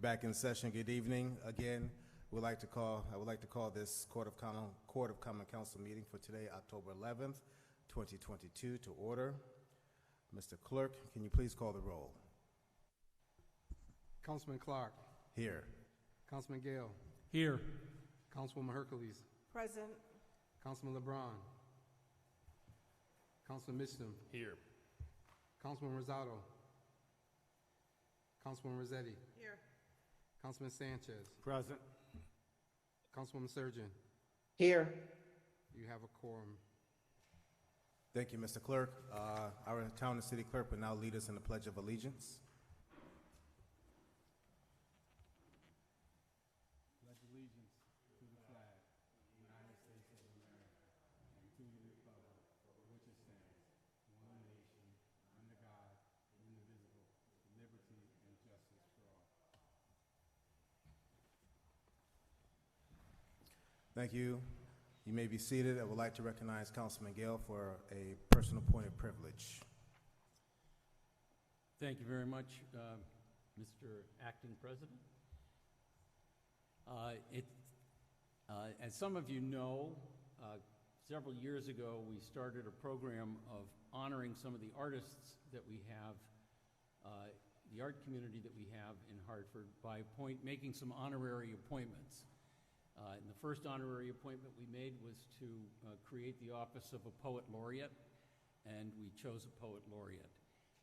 Back in session. Good evening. Again, I would like to call this Court of Common Council meeting for today, October 11th, 2022, to order. Mr. Clerk, can you please call the roll? Councilman Clark. Here. Councilman Gale. Here. Councilwoman Hercules. Present. Councilman LeBron. Councilman Mitchum. Here. Councilman Rosado. Councilman Rossetti. Here. Councilman Sanchez. Present. Councilwoman Surgeon. Here. You have a quorum. Thank you, Mr. Clerk. Our town and city clerk will now lead us in the Pledge of Allegiance. Pledge allegiance to the flag of the United States of America and to the republic for which it stands, one nation, under God, indivisible, with liberty and justice for all. Thank you. You may be seated. I would like to recognize Councilman Gale for a personal point of privilege. Thank you very much, Mr. Acting President. As some of you know, several years ago we started a program of honoring some of the artists that we have, the art community that we have in Hartford, by making some honorary appointments. And the first honorary appointment we made was to create the office of a poet laureate, and we chose a poet laureate.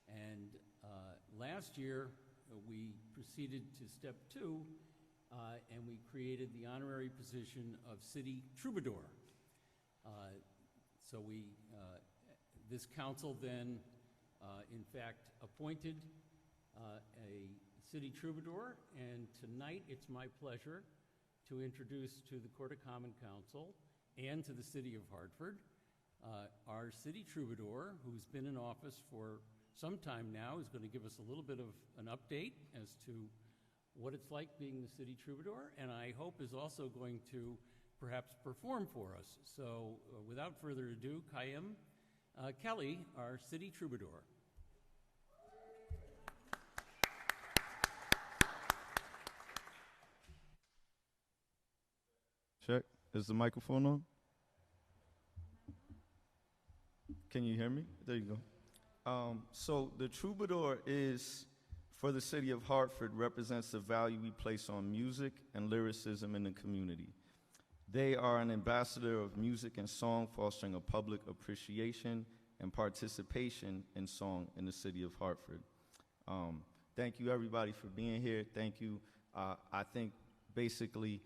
And last year we proceeded to step two, and we created the honorary position of city troubadour. So this council then, in fact, appointed a city troubadour, and tonight it's my pleasure to introduce to the Court of Common Council and to the city of Hartford our city troubadour, who's been in office for some time now, is going to give us a little bit of an update as to what it's like being the city troubadour, and I hope is also going to perhaps perform for us. So without further ado, Kayem Kelly, our city troubadour. Check. Is the microphone on? Can you hear me? There you go. So the troubadour is, for the city of Hartford, represents the value we place on music and lyricism in the community. They are an ambassador of music and song, fostering a public appreciation and participation in song in the city of Hartford. Thank you, everybody, for being here. Thank you. I think basically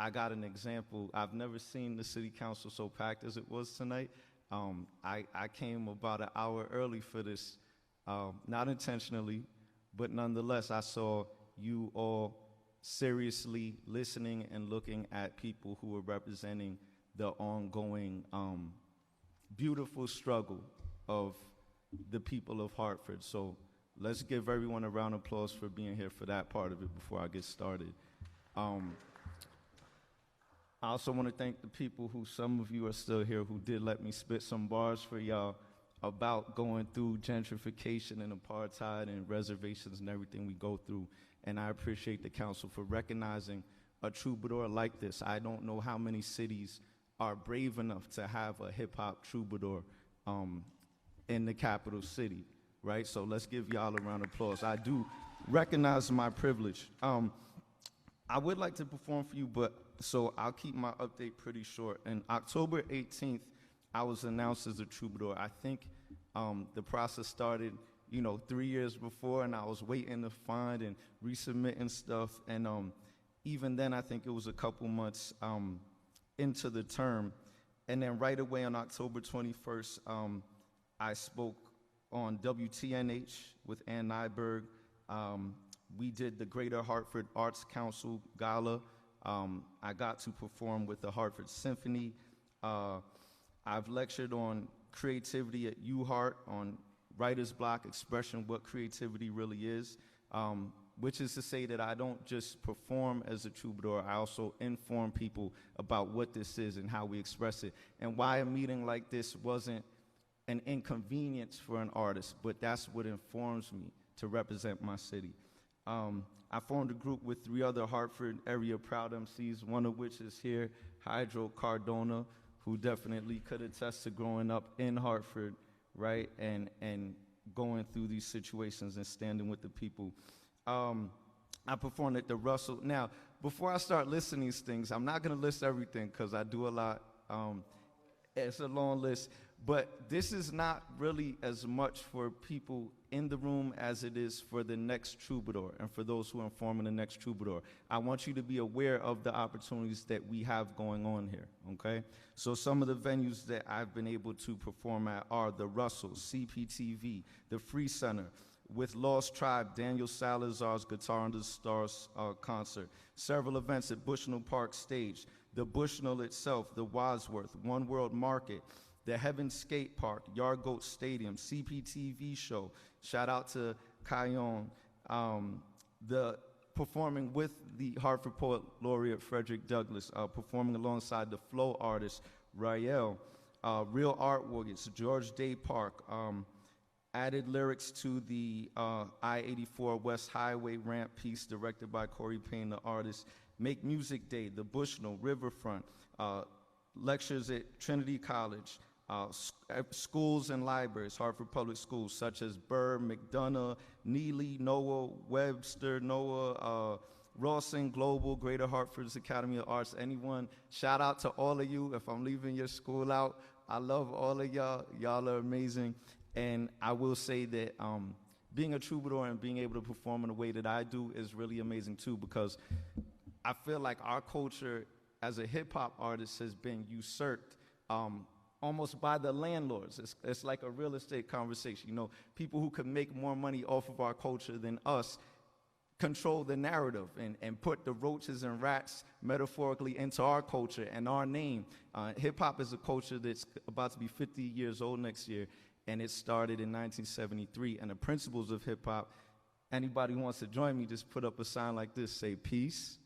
I got an example. I've never seen the city council so packed as it was tonight. I came about an hour early for this, not intentionally, but nonetheless, I saw you all seriously listening and looking at people who were representing the ongoing beautiful struggle of the people of Hartford. So let's give everyone a round of applause for being here for that part of it before I get started. I also want to thank the people who, some of you are still here, who did let me spit some bars for y'all about going through gentrification and apartheid and reservations and everything we go through. And I appreciate the council for recognizing a troubadour like this. I don't know how many cities are brave enough to have a hip-hop troubadour in the capital city, right? So let's give y'all a round of applause. I do recognize my privilege. I would like to perform for you, but so I'll keep my update pretty short. On October 18th, I was announced as a troubadour. I think the process started, 3 years before, and I was waiting to find and resubmitting stuff. And even then, I think it was a couple months into the term. And then right away on October 21st, I spoke on WTNH with Ann Nyberg. We did the Greater Hartford Arts Council Gala. I got to perform with the Hartford Symphony. I've lectured on creativity at UHart, on writer's block, expression, what creativity really is, which is to say that I don't just perform as a troubadour, I also inform people about what this is and how we express it, and why a meeting like this wasn't an inconvenience for an artist, but that's what informs me to represent my city. I formed a group with 3 other Hartford area proud MCs, one of which is here, Hydro Cardona, who definitely could attest to growing up in Hartford, right, and going through these situations and standing with the people. I performed at the Russell. Now, before I start listing these things, I'm not going to list everything because I do a lot. It's a long list, but this is not really as much for people in the room as it is for the next troubadour and for those who are forming the next troubadour. I want you to be aware of the opportunities that we have going on here, okay? So some of the venues that I've been able to perform at are the Russell, HPA-TV, the Free Center, with Lost Tribe, Daniel Salazar's Guitar Under the Stars concert, several events at Bushnell Park Stage, the Bushnell itself, the Wadsworth, One World Market, the Heaven Skate Park, Yard Goat Stadium, HPA-TV show, shout out to Kion, the performing with the Hartford Poet Laureate Frederick Douglass, performing alongside the Flow artist Rael, Real Art Warriors, George Day Park, added lyrics to the I-84 West Highway ramp piece directed by Corey Payne, the artist, Make Music Day, the Bushnell, Riverfront, lectures at Trinity College, schools and libraries, Hartford Public Schools, such as Burr, McDonough, Neely, Noah, Webster, Noah, Rawson Global, Greater Hartford's Academy of Arts. Anyone, shout out to all of you. If I'm leaving your school out, I love all of y'all. Y'all are amazing. And I will say that being a troubadour and being able to perform in the way that I do is really amazing too, because I feel like our culture as a hip-hop artist has been usurped almost by the landlords. It's like a real estate conversation. You know, people who can make more money off of our culture than us control the narrative and put the roaches and rats metaphorically into our culture and our name. Hip-hop is a culture that's about to be 50 years old next year, and it started in 1973. And the principles of hip-hop, anybody who wants to join me, just put up a sign like this, say peace,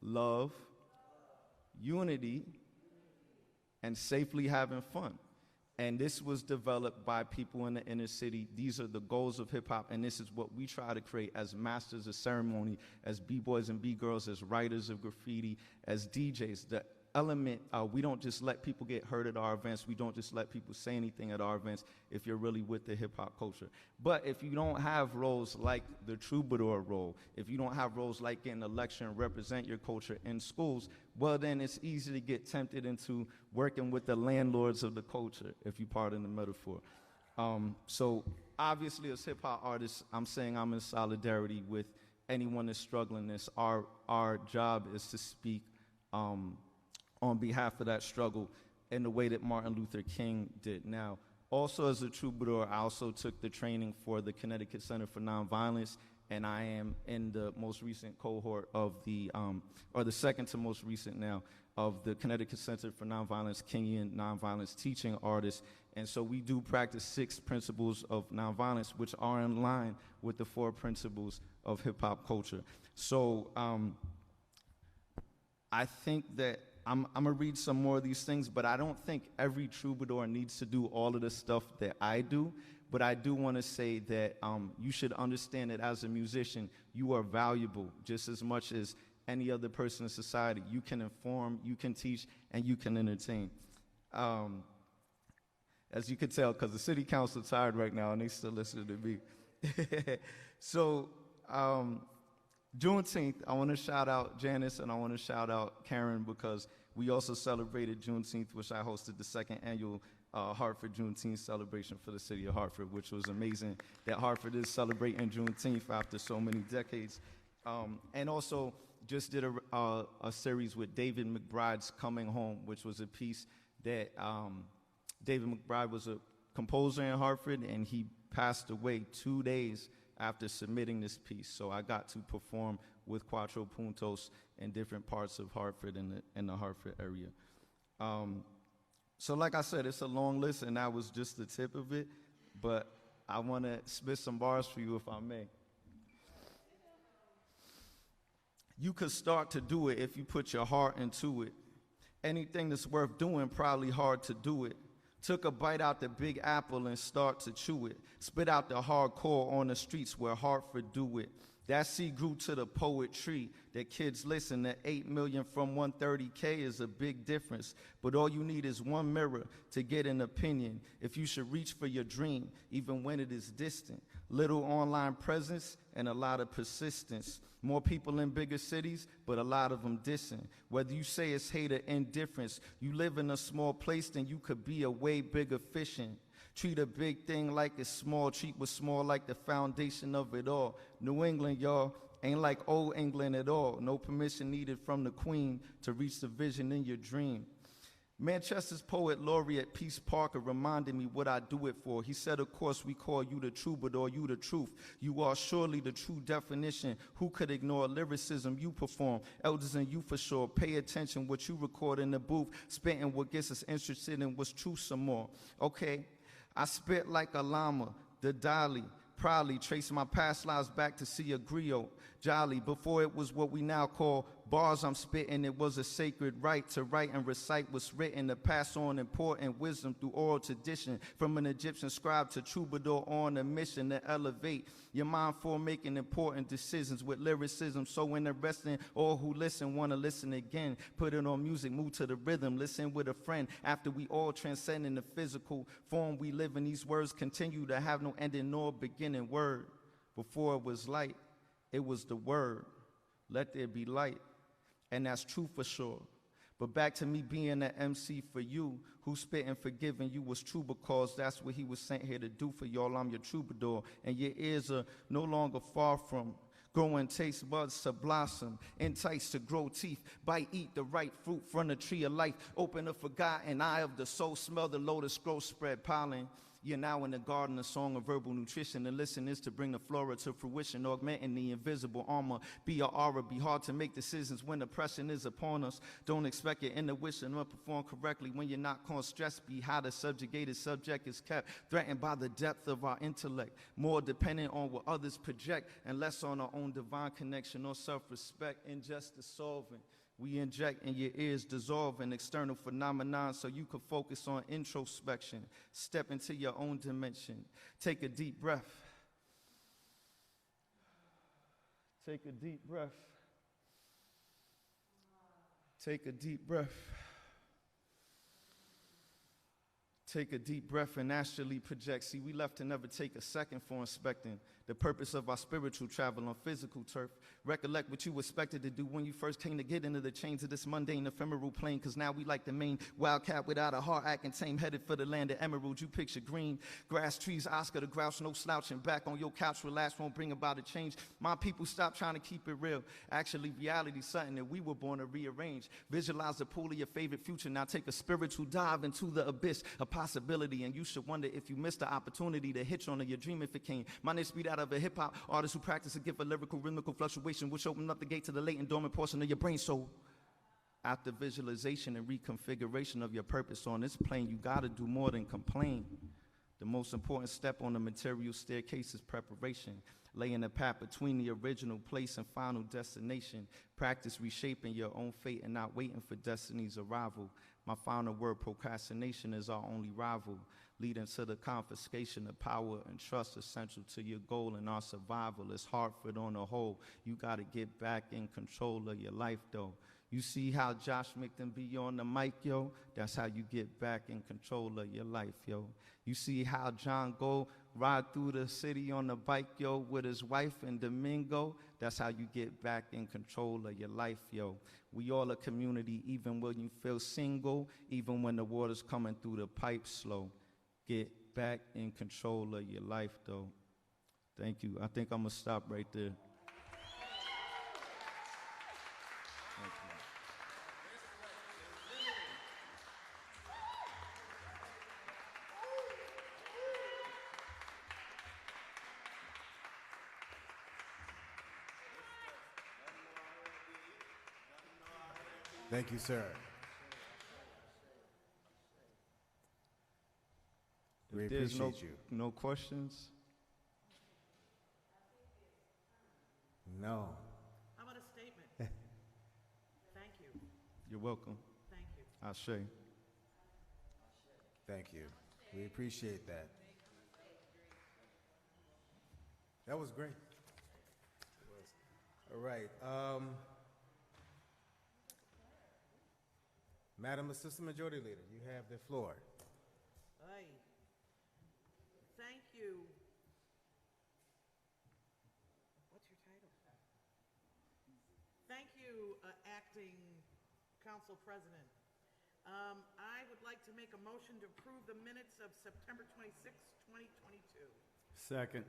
love, unity, and safely having fun. And this was developed by people in the inner city. These are the goals of hip-hop, and this is what we try to create as masters of ceremony, as b-boys and b-girls, as writers of graffiti, as DJs. The element, we don't just let people get hurt at our events. We don't just let people say anything at our events if you're really with the hip-hop culture. But if you don't have roles like the troubadour role, if you don't have roles like getting a lecture and represent your culture in schools, well, then it's easy to get tempted into working with the landlords of the culture, if you pardon the metaphor. So obviously, as hip-hop artists, I'm saying I'm in solidarity with anyone that's struggling this. Our job is to speak on behalf of that struggle in the way that Martin Luther King did. Now, also as a troubadour, I also took the training for the Connecticut Center for Nonviolence, and I am in the most recent cohort of the, or the second to most recent now, of the Connecticut Center for Nonviolence, Kingian Nonviolence Teaching Artists. And so we do practice 6 principles of nonviolence, which are in line with the 4 principles of hip-hop culture. So I think that I'm gonna read some more of these things, but I don't think every troubadour needs to do all of the stuff that I do. But I do want to say that you should understand that as a musician, you are valuable just as much as any other person in society. You can inform, you can teach, and you can entertain. As you can tell, because the city council is tired right now, and they still listening to me. So, Juneteenth, I want to shout out Janice and I want to shout out Karen, because we also celebrated Juneteenth, which I hosted the 2nd annual Hartford Juneteenth celebration for the city of Hartford, which was amazing that Hartford is celebrating Juneteenth after so many decades. And also just did a series with David McBride's Coming Home, which was a piece that David McBride was a composer in Hartford, and he passed away 2 days after submitting this piece. So I got to perform with Cuatro Puntos in different parts of Hartford and in the Hartford area. So like I said, it's a long list, and that was just the tip of it, but I want to spit some bars for you, if I may. You could start to do it if you put your heart into it. Anything that's worth doing, probably hard to do it. Took a bite out the big apple and start to chew it. Spit out the hardcore on the streets where Hartford do it. That seed grew to the poetry that kids listen. That 8 million from 130K is a big difference. But all you need is one mirror to get an opinion. If you should reach for your dream, even when it is distant. Little online presence and a lot of persistence. More people in bigger cities, but a lot of them dissing. Whether you say it's hate or indifference, you live in a small place, then you could be a way bigger fishing. Treat a big thing like it's small. Treat what's small like the foundation of it all. New England, y'all, ain't like old England at all. No permission needed from the queen to reach the vision in your dream. Manchester's poet laureate Peace Parker reminded me what I do it for. He said, of course, we call you the troubadour, you the truth. You are surely the true definition. Who could ignore lyricism you perform? Elders and you for sure. Pay attention what you record in the booth. Spitting what gets us interested in what's true some more. Okay, I spit like a llama, the Dalai. Proudly trace my past lives back to see a griot, jolly. Before it was what we now call bars I'm spitting, it was a sacred right to write and recite what's written, to pass on important wisdom through oral tradition. From an Egyptian scribe to troubadour on a mission to elevate your mind for making important decisions with lyricism. So interesting, all who listen want to listen again. Put it on music, move to the rhythm, listen with a friend. After we all transcend in the physical form we live in, these words continue to have no ending nor beginning. Word, before it was light, it was the word. Let there be light. And that's true for sure. But back to me being the MC for you, who spit and forgiving you was true, because that's what he was sent here to do for y'all. I'm your troubadour, and your ears are no longer far from growing taste buds to blossom, entice to grow teeth, bite, eat the right fruit from the tree of life, open the forgotten eye of the soul, smell the lotus growth, spread pollen. You're now in the garden, a song of verbal nutrition. The listen is to bring the flora to fruition, augmenting the invisible armor. Be your aura, be hard to make decisions when oppression is upon us. Don't expect your intuition to perform correctly when you're not caused stress. Be how the subjugated subject is kept, threatened by the depth of our intellect, more dependent on what others project and less on our own divine connection or self-respect. Injustice solving. We inject in your ears, dissolving external phenomenon so you can focus on introspection. Step into your own dimension. Take a deep breath. Take a deep breath. Take a deep breath. Take a deep breath and astrally project. See, we left to never take a second for inspecting the purpose of our spiritual travel on physical turf. Recollect what you expected to do when you first came to get into the chains of this mundane ephemeral plane, because now we like the main wildcat without a heart, acting tame, headed for the land of emerald. You picture green grass, trees, Oscar the Grouch, no slouching, back on your couch, relax, won't bring about a change. My people, stop trying to keep it real. Actually, reality's something that we were born to rearrange. Visualize the pool of your favorite future. Now take a spiritual dive into the abyss, a possibility, and you should wonder if you missed the opportunity to hitch on to your dream if it came. My name speed out of a hip-hop artist who practice a gift of lyrical rhythmical fluctuation, which opened up the gate to the latent dormant portion of your brain. So after visualization and reconfiguration of your purpose on this plane, you gotta do more than complain. The most important step on the material staircase is preparation, laying the path between the original place and final destination. Practice reshaping your own fate and not waiting for destiny's arrival. My final word, procrastination, is our only rival, leading to the confiscation of power and trust essential to your goal and our survival. It's Hartford on the whole. You got to get back in control of your life, though. You see how Josh make them be on the mic, yo? That's how you get back in control of your life, yo. You see how John go ride through the city on the bike, yo, with his wife and Domingo? That's how you get back in control of your life, yo. We all a community, even when you feel single, even when the water's coming through the pipe slow. Get back in control of your life, though. Thank you. I think I'm going to stop right there. Thank you. Thank you, sir. We If there's appreciate you. no questions? No. How about a statement? Thank you. You're welcome. Thank you. Ashe. Thank you. We appreciate that. That was great. It was. All right. Madam Assistant Majority Leader, you have the floor. Aye. Thank you. What's your title? Thank you, Acting Council President. I would like to make a motion to approve the minutes of September 26, 2022. Second.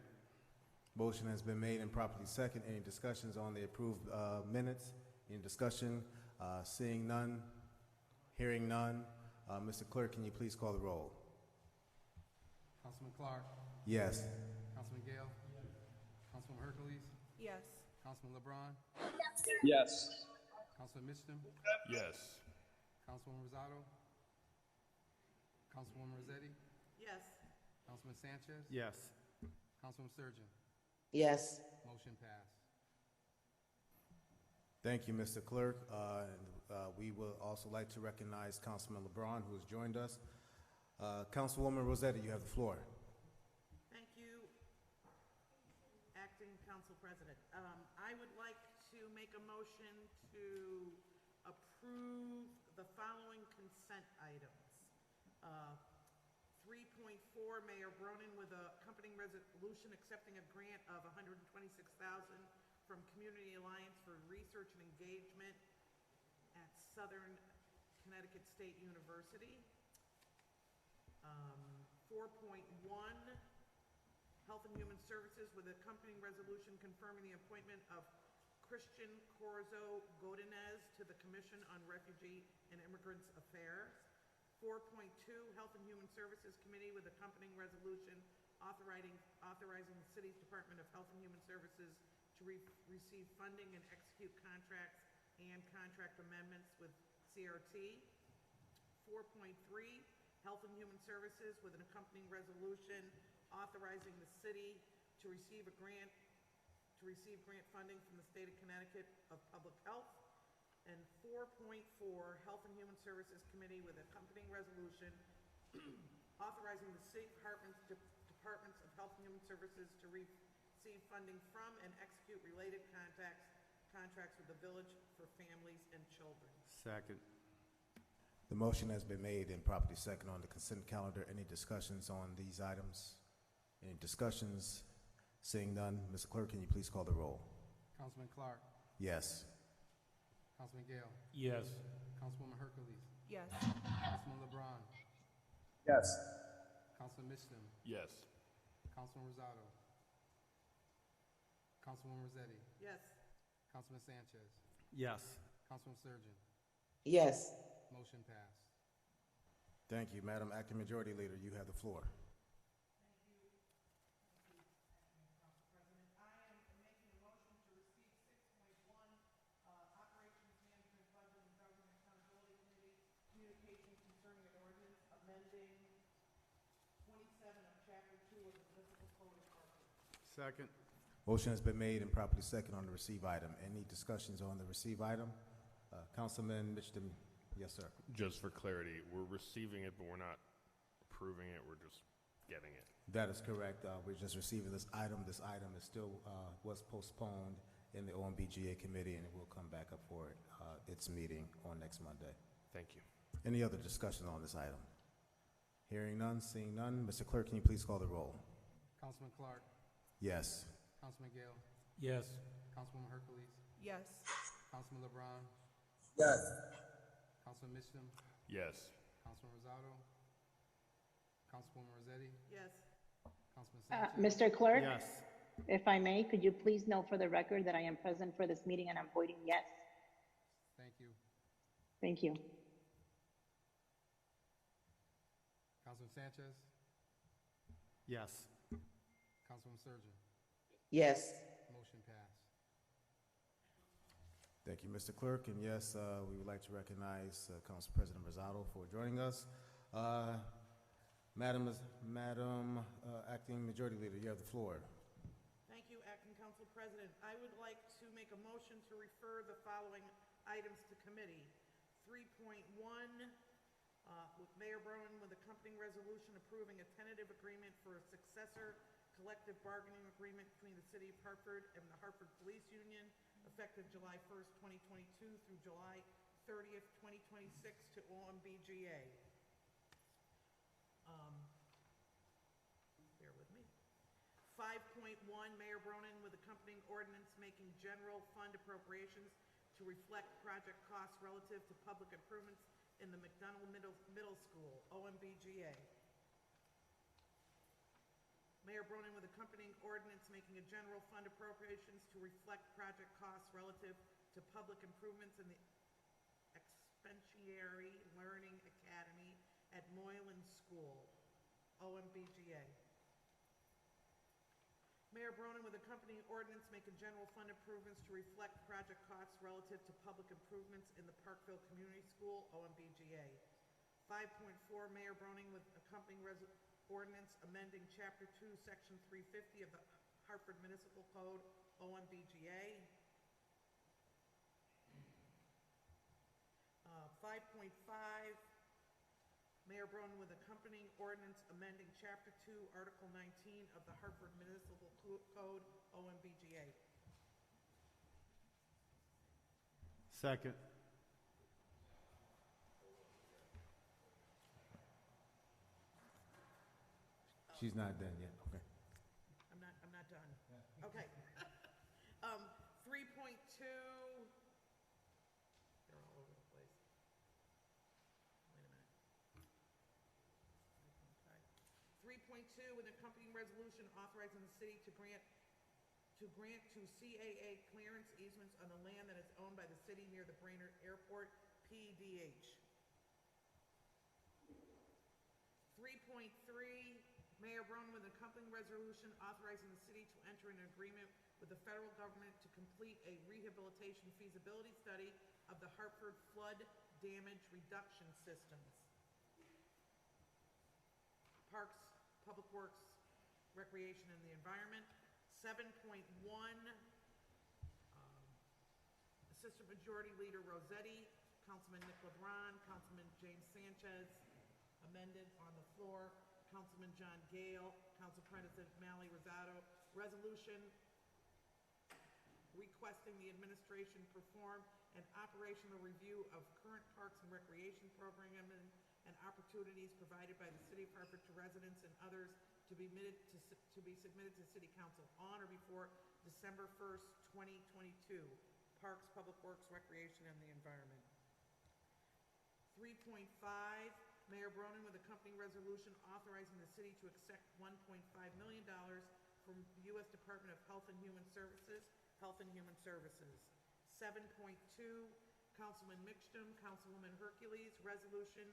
Motion has been made and properly second. Any discussions on the approved minutes? Any discussion? Seeing none, hearing none. Mr. Clerk, can you please call the roll? Councilman Clark. Yes. Councilman Gale. Councilwoman Hercules. Yes. Councilman LeBron. Yes. Councilman Mitchum. Yes. Councilwoman Rosado. Councilwoman Rossetti. Yes. Councilman Sanchez. Yes. Councilwoman Surgeon. yes, Motion passed. Thank you, Mr. Clerk. We will also like to recognize Councilman LeBron, who has joined us. Councilwoman Rossetti, you have the floor. Thank you, Acting Council President. I would like to make a motion to approve the following consent items. 3.4, Mayor Bronin with a accompanying resolution accepting a grant of $126,000 from Community Alliance for Research and Engagement at Southern Connecticut State University. 4.1, Health and Human Services with accompanying resolution confirming the appointment of Christian Corzo Godinez to the Commission on Refugee and Immigrants Affairs. 4.2, Health and Human Services Committee with accompanying resolution authorizing the City's Department of Health and Human Services to receive funding and execute contracts and contract amendments with CRT. 4.3, Health and Human Services with an accompanying resolution authorizing the city to receive grant funding from the State of Connecticut of Public Health. And 4.4, Health and Human Services Committee with accompanying resolution authorizing the City Departments of Health and Human Services to receive funding from and execute related contracts with the Village for Families and Children. Second. The motion has been made and properly second on the consent calendar. Any discussions on these items? Any discussions? Seeing none, Mr. Clerk, can you please call the roll? Councilman Clark. Yes. Councilman Gale. Yes. Councilwoman Hercules. Yes. Councilman LeBron. Yes. Councilman Mitchum. Yes. Councilman Rosado. Councilwoman Rossetti. Yes. Councilman Sanchez. Yes. Councilman Surgeon. yes, Motion passed. Thank you, Madam Acting Majority Leader. You have the floor. Second. Motion has been made and properly second on the receive item. Any discussions on the receive item? Councilman Mitchum, yes, sir. Just for clarity, we're receiving it, but we're not approving it. We're just getting it. That is correct. We're just receiving this item. This item is still was postponed in the OMBGA committee, and it will come back up for its meeting on next Monday. Thank you. Any other discussion on this item? Hearing none, seeing none. Mr. Clerk, can you please call the roll? Councilman Clark. Yes. Councilman Gale. Yes. Councilwoman Hercules. Yes. Councilman LeBron. Yes. Councilman Mitchum. Yes. Councilman Rosado. Councilwoman Rossetti. Yes. Councilman Sanchez. Mr. Clerk, Yes. if I may, could you please note for the record that I am present for this meeting and I'm voting yes? Thank you. Thank you. Councilman Sanchez. Yes. Councilman Surgeon. yes, Motion passed. Thank you, Mr. Clerk. And yes, we would like to recognize Council President Rosado for joining us. Madam Acting Majority Leader, you have the floor. Thank you, Acting Council President. I would like to make a motion to refer the following items to committee. 3.1, with Mayor Brown with accompanying resolution approving a tentative agreement for a successor collective bargaining agreement between the City of Hartford and the Hartford Police Union, effective July 1st, 2022 through July 30th, 2026 to OMBGA. Bear with me. 5.1, Mayor Bronin with accompanying ordinance making general fund appropriations to reflect project costs relative to public improvements in the McDonald Middle School, OMBGA. Mayor Bronin with accompanying ordinance making a general fund appropriations to reflect project costs relative to public improvements in the Expensiary Learning Academy at Moylan School, OMBGA. Mayor Bronin with accompanying ordinance making general fund improvements to reflect project costs relative to public improvements in the Parkville Community School, OMBGA. 5.4, Mayor Bronin with accompanying ordinance amending Chapter 2, Section 350 of the Hartford Municipal Code, OMBGA. 5.5, Mayor Bronin with accompanying ordinance amending Chapter 2, Article 19 of the Hartford Municipal Code, OMBGA. Second. She's not done yet. Okay. I'm not done. Okay. 3.2, they're all over the place. Wait a minute. 3.2, with accompanying resolution authorizing the city to grant to CAA clearance easements on the land that is owned by the city near the Brainerd Airport, PDH. 3.3, Mayor Bronin with accompanying resolution authorizing the city to enter an agreement with the federal government to complete a rehabilitation feasibility study of the Hartford flood damage reduction systems. Parks, Public Works, Recreation and the Environment. 7.1, Assistant Majority Leader Rossetti, Councilman Nick LeBron, Councilman James Sanchez, amended on the floor, Councilman John Gale, Council President Mally Rosado, resolution requesting the administration perform an operational review of current parks and recreation programming and opportunities provided by the City of Hartford to residents and others to be submitted to City Council on or before December 1st, 2022. Parks, Public Works, Recreation, and the Environment. 3.5, Mayor Bronin with accompanying resolution authorizing the city to accept $1.5 million from the U.S. Department of Health and Human Services, 7.2, Councilman Mixtum, Councilwoman Hercules, resolution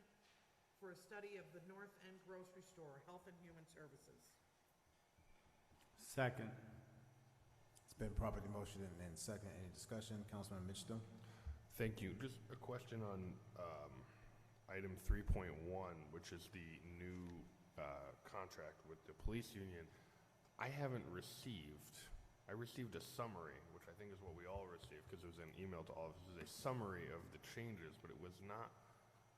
for a study of the North End Grocery Store, Health and Human Services. Second. It's been properly motioned and second. Any discussion? Councilman Mitchell. Thank you. Just a question on item 3.1, which is the new contract with the police union. I received a summary, which I think is what we all received because it was an email to all of us. It was a summary of the changes, but it was not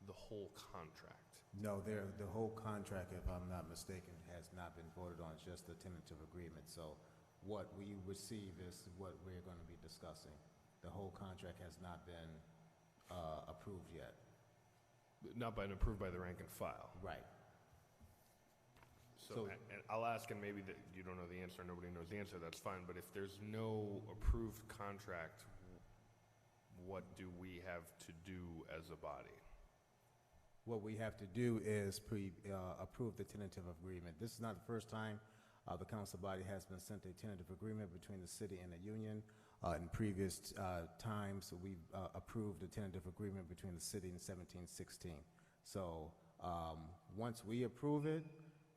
the whole contract. No, the whole contract, if I'm not mistaken, has not been voted on, it's just the tentative agreement. So what we receive is what we're going to be discussing. The whole contract has not been approved yet. Not been approved by the rank and file. Right. So, and I'll ask, and maybe that you don't know the answer, nobody knows the answer, that's fine, but if there's no approved contract, what do we have to do as a body? What we have to do is approve the tentative agreement. This is not the first time the council body has been sent a tentative agreement between the city and the union. In previous times, we've approved a tentative agreement between the city and 1716. So once we approve it,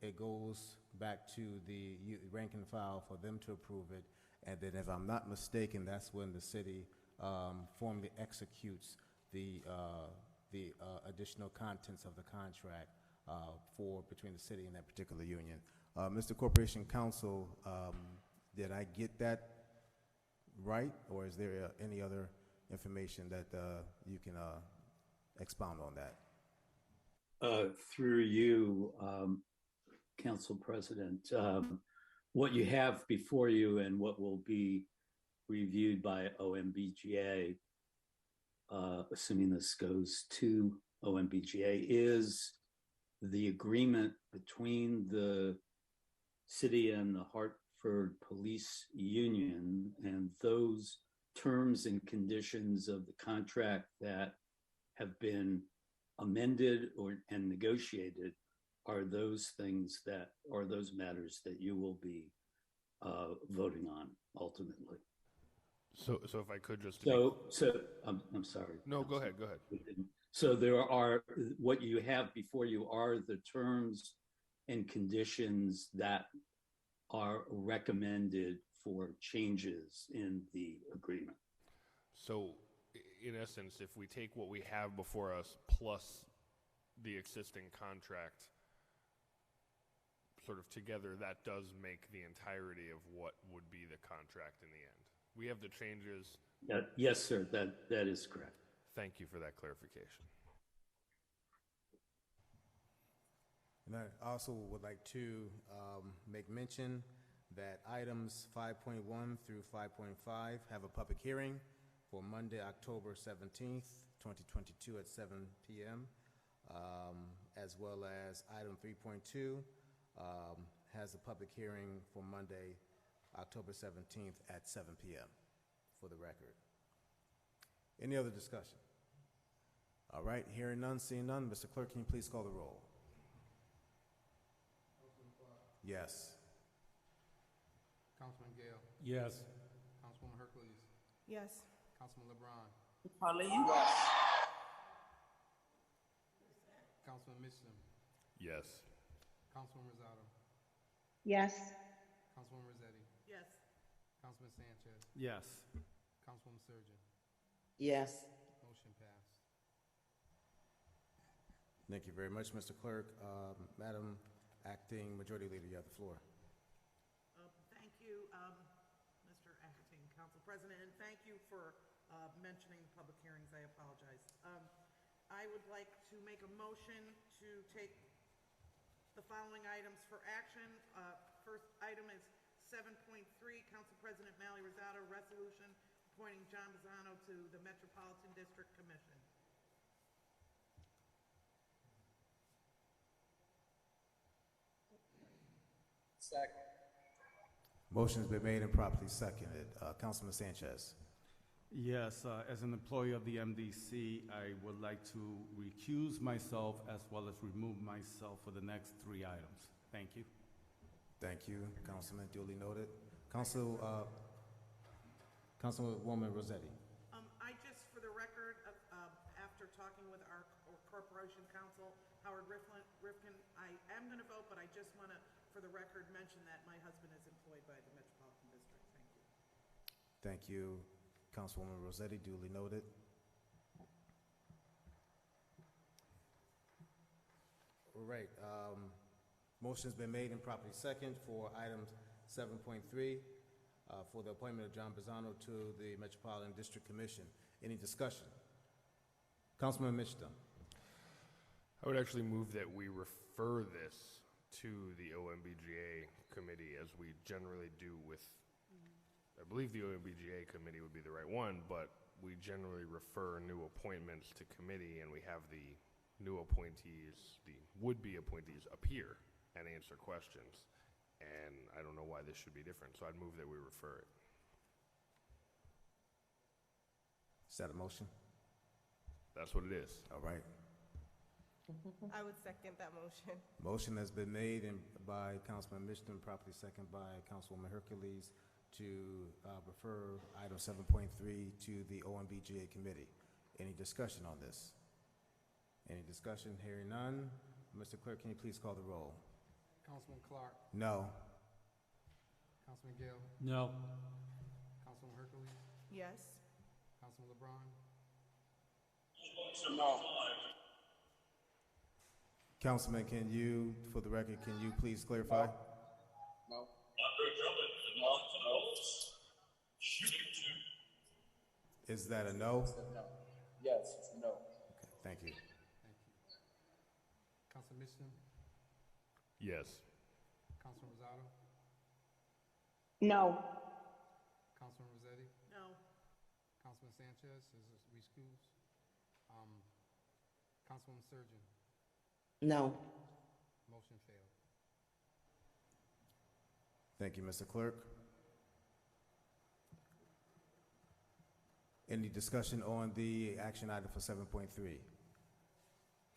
it goes back to the rank and file for them to approve it. And then if I'm not mistaken, that's when the city formally executes the additional contents of the contract between the city and that particular union. Mr. Corporation Counsel, did I get that right, or is there any other information that you can expound on that? Through you, Council President, what you have before you and what will be reviewed by OMBGA, assuming this goes to OMBGA, is the agreement between the city and the Hartford Police Union, and those terms and conditions of the contract that have been amended and negotiated are those things that are those matters that you will be voting on ultimately. So if I could just. I'm sorry. No, go ahead. So there are, what you have before you are the terms and conditions that are recommended for changes in the agreement. So in essence, if we take what we have before us plus the existing contract sort of together, that does make the entirety of what would be the contract in the end. We have the changes. Yes, sir, that is correct. Thank you for that clarification. And I also would like to make mention that items 5.1 through 5.5 have a public hearing for Monday, October 17th, 2022 at 7 p.m., as well as item 3.2 has a public hearing for Monday, October 17th at 7 p.m. for the record. Any other discussion? All right, hearing none, seeing none, Mr. Clerk, can you please call the roll? Yes. Councilman Gale. Yes. Councilwoman Hercules. Yes. Councilman LeBron. Pauline? Councilman Mitchum. Yes. Councilwoman Rosado. Yes. Councilwoman Rossetti. Yes. Councilman Sanchez. Yes. Councilwoman Surgeon. Yes. Motion passed. Thank you very much, Mr. Clerk. Madam Acting Majority Leader, you have the floor. Thank you, Mr. Acting Council President, and thank you for mentioning the public hearings. I apologize. I would like to make a motion to take the following items for action. First item is 7.3, Council President Mally Rosado, resolution appointing John Bizzano to the Metropolitan District Commission. Second. Motion's been made and properly seconded. Councilman Sanchez. Yes, as an employee of the MDC, I would like to recuse myself as well as remove myself for the next 3 items. Thank you. Thank you, Councilman, duly noted. Councilwoman Rossetti. I just, for the record, after talking with our corporation counsel, Howard Rifkin, I am going to vote, but I just want to, for the record, mention that my husband is employed by the Metropolitan District. Thank you. Thank you, Councilwoman Rossetti, duly noted. All right, motion's been made and properly second for item 7.3 for the appointment of John Bizzano to the Metropolitan District Commission. Any discussion? Councilman Mitchum. I would actually move that we refer this to the OMBGA committee as we generally do with, I believe the OMBGA committee would be the right one, but we generally refer new appointments to committee, and we have the new appointees, the would-be appointees appear and answer questions. And I don't know why this should be different, so I'd move that we refer it. Is that a motion? That's what it is. All right. I would second that motion. Motion has been made by Councilman Mitchum, properly second by Councilwoman Hercules to refer item 7.3 to the OMBGA committee. Any discussion on this? Any discussion? Hearing none. Mr. Clerk, can you please call the roll? Councilman Clark. No. Councilman Gale. No. Councilman Hercules. Yes. Councilman LeBron. Councilman, can you, for the record, can you please clarify? No. Is that a no? No. Yes, it's no. Okay, thank you. Thank you. Councilman Mitchum. Yes. Councilman Rosado. No. Councilman Rossetti. Councilman Sanchez is recused. Councilwoman Surgeon, No. motion failed. Thank you, Mr. Clerk. Any discussion on the action item for 7.3?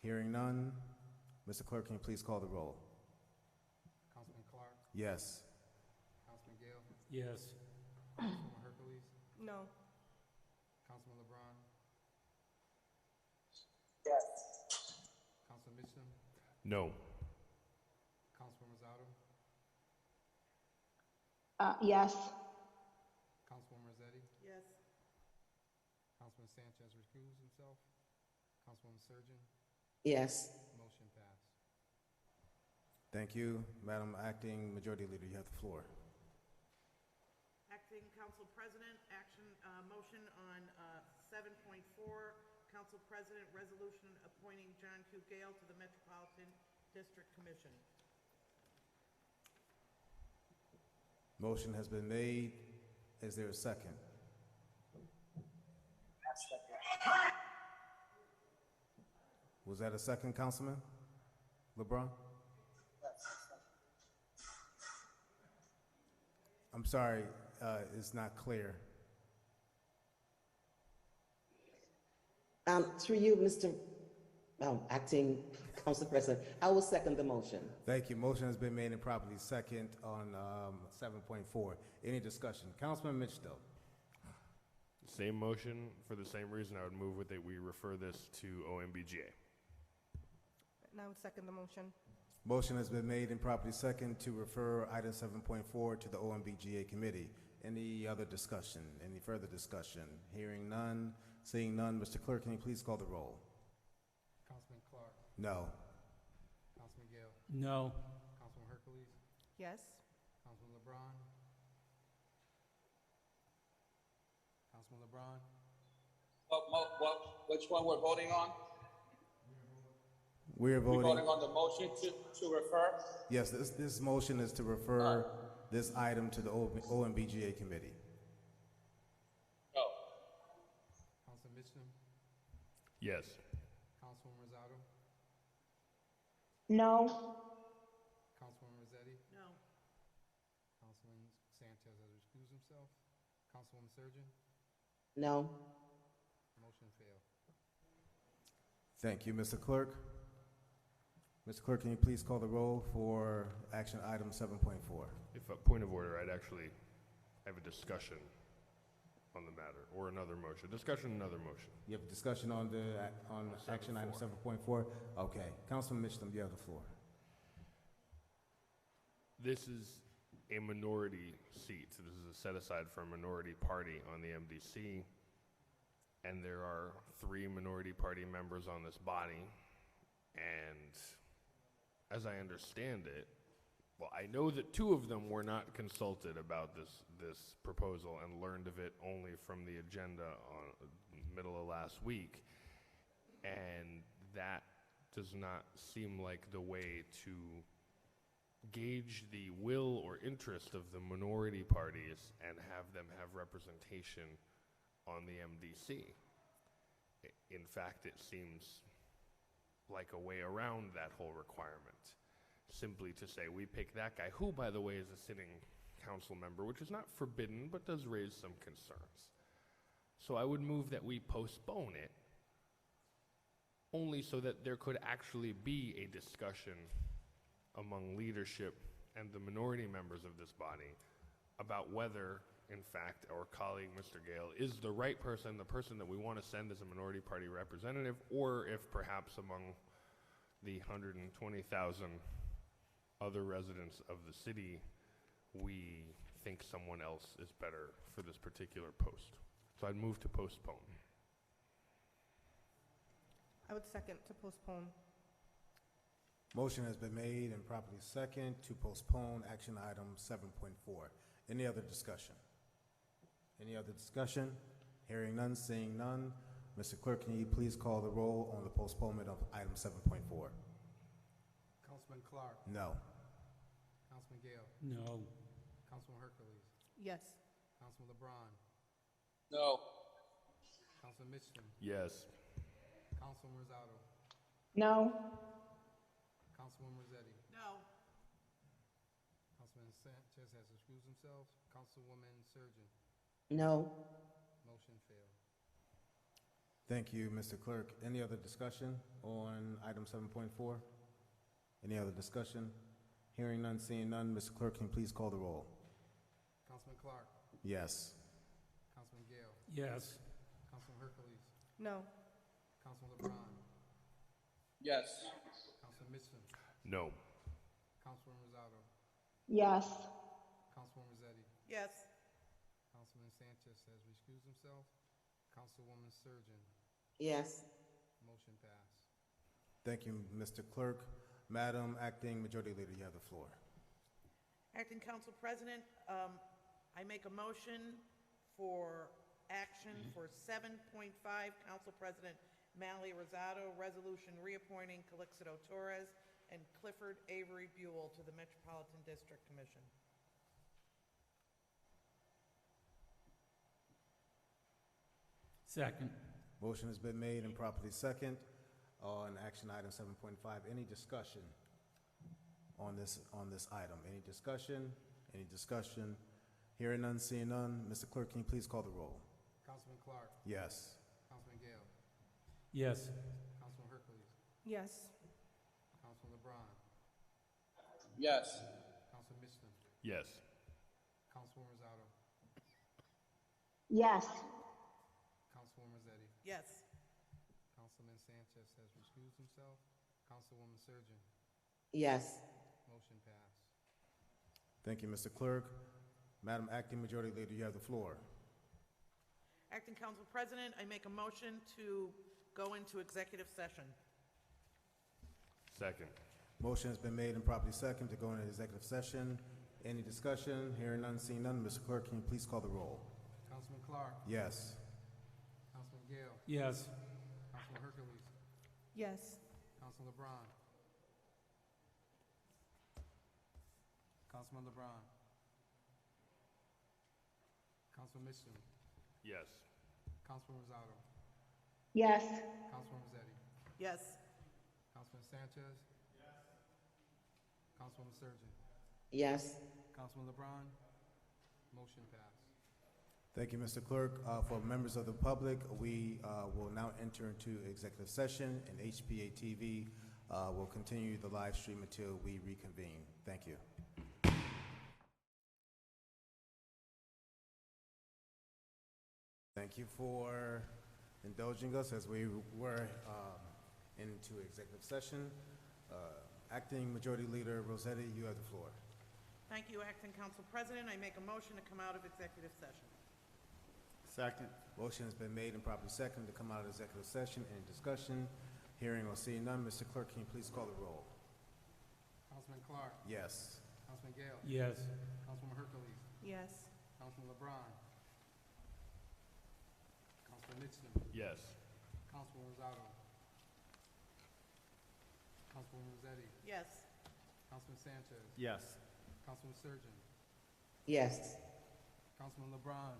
Hearing none, Mr. Clerk, can you please call the roll? Councilman Clark, Yes. Councilman Gale, Yes. Councilwoman Hercules, No. Councilman LeBron, Yes. Councilman Mitchum, No. Councilwoman Rosado, Yes. Councilwoman Rossetti, Yes. Councilman Sanchez recused himself, Councilwoman Surgeon, Yes. motion passed. Thank you. Madam Acting Majority Leader, you have the floor. Acting Council President, motion on 7.4, Council President Resolution appointing John Q. Gale to the Metropolitan District Commission. Motion has been made. Is there a second? Was that a second, Councilman LeBron? I'm sorry, it's not clear. Through you, Mr. Acting Council President, I will second the motion. Thank you. Motion has been made and properly second on 7.4. Any discussion? Councilman Mitchell. Same motion. For the same reason, I would move with that we refer this to OMBGA. And I would second the motion. Motion has been made and properly second to refer item 7.4 to the OMBGA committee. Any other discussion? Any further discussion? Hearing none, seeing none, Mr. Clerk, can you please call the roll? Councilman Clark, No. Councilman Gale, No. Councilwoman Hercules, Yes. Councilman LeBron, Councilman LeBron, Which one we're voting on? We're We're voting. voting on the motion to refer? Yes, this motion is to refer this item to the OMBGA committee. No. Councilman Mitchum, Yes. Councilwoman Rosado, No. Councilwoman Rossetti, No. Councilman Sanchez has recused himself, Councilwoman Surgeon, No. motion failed. Thank you, Mr. Clerk. Mr. Clerk, can you please call the roll for action item 7.4? If a point of order, I'd actually have a discussion on the matter, or another motion. Discussion, another motion. You have a discussion on action item 7.4? Okay. Councilman Mitchell, you have the floor. This is a minority seat. This is a set aside for a minority party on the MDC, and there are 3 minority party members on this body, and as I understand it, well, I know that 2 of them were not consulted about this proposal and learned of it only from the agenda on middle of last week, and that does not seem like the way to gauge the will or interest of the minority parties and have them have representation on the MDC. In fact, it seems like a way around that whole requirement, simply to say we pick that guy, who, by the way, is a sitting council member, which is not forbidden but does raise some concerns. So I would move that we postpone it, only so that there could actually be a discussion among leadership and the minority members of this body about whether, in fact, our colleague, Mr. Gale, is the right person, the person that we want to send as a minority party representative, or if perhaps among the 120,000 other residents of the city, we think someone else is better for this particular post. So I'd move to postpone. I would second to postpone. Motion has been made and properly second to postpone action item 7.4. Any other discussion? Any other discussion? Hearing none, seeing none. Mr. Clerk, can you please call the roll on the postponement of item 7.4? Councilman Clark, No. Councilman Gale, No. Councilwoman Hercules, Yes. Councilman LeBron, No. Councilman Mitchell, Yes. Councilwoman Rosado, No. Councilwoman Rossetti, No. Councilman Sanchez has excused himself, Councilwoman Surgeon, No. motion failed. Thank you, Mr. Clerk. Any other discussion on item 7.4? Any other discussion? Hearing none, seeing none, Mr. Clerk, can you please call the roll? Councilman Clark, Yes. Councilman Gale, Yes. Councilman Hercules, No. Councilman LeBron, Yes. Councilman Mitchell, No. Councilwoman Rosado, Yes. Councilwoman Rossetti, Yes. Councilman Sanchez has recused himself, Councilwoman Surgeon, Yes. motion passed. Thank you, Mr. Clerk. Madam Acting Majority Leader, you have the floor. Acting Council President, I make a motion for action for 7.5, Council President Mally Rosado, resolution reappointing Calixto Torres and Clifford Avery Buell to the Metropolitan District Commission. Second. Motion has been made and properly second on action item 7.5. Any discussion on this item? Any discussion? Any discussion? Hearing none, seeing none. Mr. Clerk, can you please call the roll? Councilman Clark, Yes. Councilman Gale, Yes. Councilman Hercules, Yes. Councilman LeBron, Yes. Councilman Mitchell, Yes. Councilwoman Rosado, Yes. Councilwoman Rossetti, Yes. Councilman Sanchez has recused himself, Councilwoman Surgeon, Yes. motion passed. Thank you, Mr. Clerk. Madam Acting Majority Leader, you have the floor. Acting Council President, I make a motion to go into executive session. Second. Motion has been made and properly second to go into executive session. Any discussion? Hearing none, seeing none. Mr. Clerk, can you please call the roll? Councilman Clark, Yes. Councilman Gale, Yes. Councilman Hercules, Yes. Councilman LeBron, Councilman LeBron, Councilman Mitchell, Yes. Councilman Rosado, Yes. Councilman Rossetti, Yes. Councilman Sanchez, Councilwoman Surgeon, Yes. Councilman LeBron, motion passed. Thank you, Mr. Clerk. For members of the public, we will now enter into executive session, and HPA-TV will continue the live stream until we reconvene. Thank you. Thank you for indulging us as we were into executive session. Acting Majority Leader Rossetti, you have the floor. Thank you, Acting Council President. I make a motion to come out of executive session. Second. Motion has been made and properly seconded to come out of executive session. Any discussion? Hearing or seeing none. Mr. Clerk, can you please call the roll? Councilman Clark, Yes. Councilman Gale, Yes. Councilwoman Hercules, Yes. Councilman LeBron, Councilman Mitchell, Yes. Councilwoman Rosado, Councilwoman Rossetti, Yes. Councilman Sanchez, Yes. Councilman Surgeon, Yes. Councilman LeBron,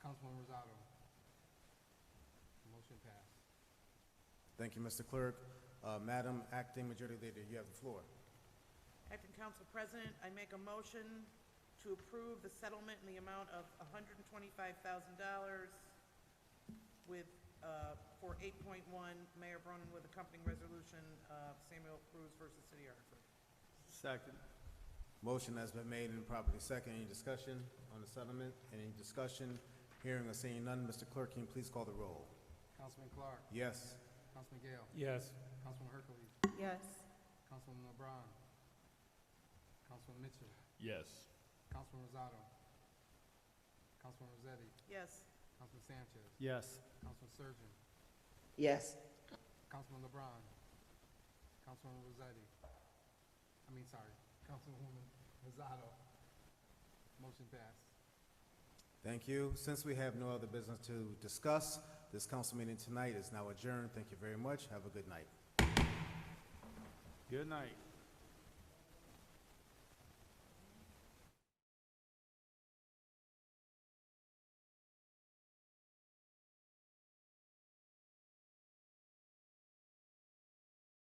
Councilwoman Rosado. Motion passed. Thank you, Mr. Clerk. Madam Acting Majority Leader, you have the floor. Acting Council President, I make a motion to approve the settlement in the amount of $125,000 with, for 8.1, Mayor Bronin with accompanying resolution of Samuel Cruz versus City of Hartford. Second. Motion has been made and properly seconded. Any discussion on the settlement? Any discussion? Hearing or seeing none. Mr. Clerk, can you please call the roll? Councilman Clark, Yes. Councilman Gale, Yes. Councilwoman Hercules, Yes. Councilwoman LeBron, Councilman Mitchell, Yes. Councilman Rosado, Councilwoman Rossetti, Yes. Councilman Sanchez, Yes. Councilman Surgeon, Yes. Councilman LeBron, Councilwoman Rossetti, Councilwoman Rosado. Motion passed. Thank you. Since we have no other business to discuss, this council meeting tonight is now adjourned. Thank you very much. Have a good night. Good night.